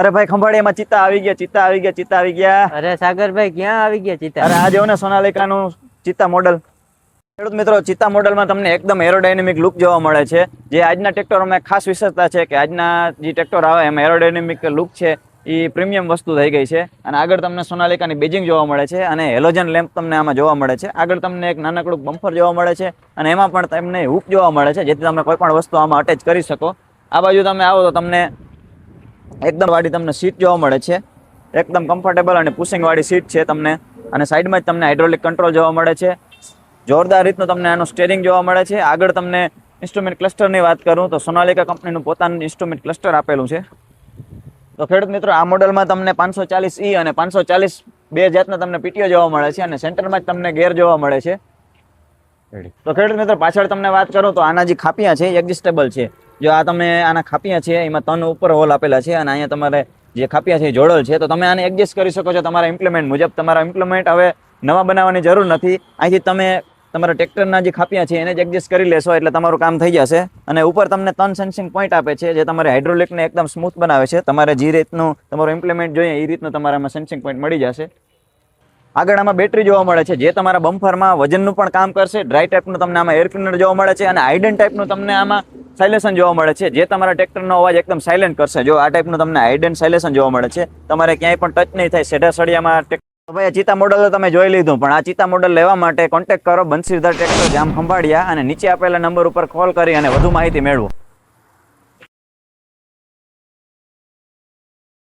અરે ભાઈ ખંભાળિયામાં ચિત્તા આવી ગયા, ચિત્તા આવી ગયા, ચિત્તા આવી ગયા. અરે સાગરભાઈ ક્યાં આવી ગયા ચિત્તા? અરે આ જો ને સોનાલિકાનું ચિત્તા મોડલ. ખેડૂત મિત્રો, ચિત્તા મોડલમાં તમને એકદમ એરોડાયનેમિક લુક જોવા મળે છે. જે આજના ટ્રેક્ટરોમાં ખાસ વિશેષતા છે કે આજના જે ટ્રેક્ટર આવે એમાં એરોડાયનેમિક લુક છે એ પ્રીમિયમ વસ્તુ થઈ ગઈ છે. અને આગળ તમને સોનાલિકાની બેજિંગ જોવા મળે છે અને હેલોજન લેમ્પ તમને આમાં જોવા મળે છે. આગળ તમને એક નાનકડું બમ્પર જોવા મળે છે અને એમાં પણ તમને હૂક જોવા મળે છે, જેથી તમે કોઈ પણ વસ્તુ આમાં અટેચ કરી શકો. આ બાજુ તમે આવો તો તમને એકદમ વાળી તમને સીટ જોવા મળે છે, એકદમ કમ્ફર્ટેબલ અને પુશિંગ વાળી સીટ છે તમને. અને સાઈડમાં જ તમને હાઇડ્રોલિક કંટ્રોલ જોવા મળે છે. જોરદાર રીતનું તમને આનું સ્ટેરિંગ જોવા મળે છે. આગળ તમને ઇન્સ્ટ્રુમેન્ટ ક્લસ્ટરની વાત કરું તો સોનાલિકા કંપનીનું પોતાનું ઇન્સ્ટ્રુમેન્ટ ક્લસ્ટર આપેલું છે. તો ખેડૂત મિત્રો, આ મોડલમાં તમને 540E અને 540 બે જાતના તમને પીટીઓ જોવા મળે છે અને સેન્ટરમાં જ તમને ગેર જોવા મળે છે. તો ખેડૂત મિત્રો, પાછળ તમને વાત કરું તો આના જે ખાપિયા છે એ એડજસ્ટેબલ છે. જો આ તમે આના ખાપિયા છે એમાં 3 ઉપર હોલ આપેલા છે અને અહીંયા તમારે જે ખાપિયા છે એ જોડેલ છે, તો તમે આને એડજસ્ટ કરી શકો છો તમારા ઇમ્પ્લિમેન્ટ મુજબ. તમારા ઇમ્પ્લિમેન્ટ હવે નવા બનાવવાની જરૂર નથી. અહીંથી તમે તમારા ટ્રેક્ટરના જે ખાપિયા છે એને જ એડજસ્ટ કરી લેશો એટલે તમારું કામ થઈ જશે. અને ઉપર તમને 3 સેન્સિંગ પોઈન્ટ આપે છે જે તમારે હાઇડ્રોલિકને એકદમ સ્મૂથ બનાવે છે. તમારે જે રીતનું તમારું ઇમ્પ્લિમેન્ટ જોઈએ એ રીતનું તમારામાં સેન્સિંગ પોઈન્ટ મળી જશે. આગળ આમાં બેટરી જોવા મળે છે જે તમારા બમ્પરમાં વજનનું પણ કામ કરશે. ડ્રાય ટાઈપનું તમને આમાં એર ક્લીનર જોવા મળે છે અને હાઇડન ટાઈપનું તમને આમાં સાયલેશન જોવા મળે છે, જે તમારા ટ્રેક્ટરનો અવાજ એકદમ સાયલેન્ટ કરશે. જો આ ટાઈપનું તમને હાઇડન સાયલેશન જોવા મળે છે. તમારે ક્યાંય પણ ટચ નહીં થાય સેઢા સળિયામાં. ભાઈ ચિત્તા મોડલ તો તમે જોઈ લીધું, પણ આ ચિત્તા મોડલ લેવા માટે કોન્ટેક્ટ કરો બંસીધર ટ્રેક્ટર, ગામ ખંભાળિયા, અને નીચે આપેલા નંબર ઉપર કોલ કરી અને વધુ માહિતી મેળવો.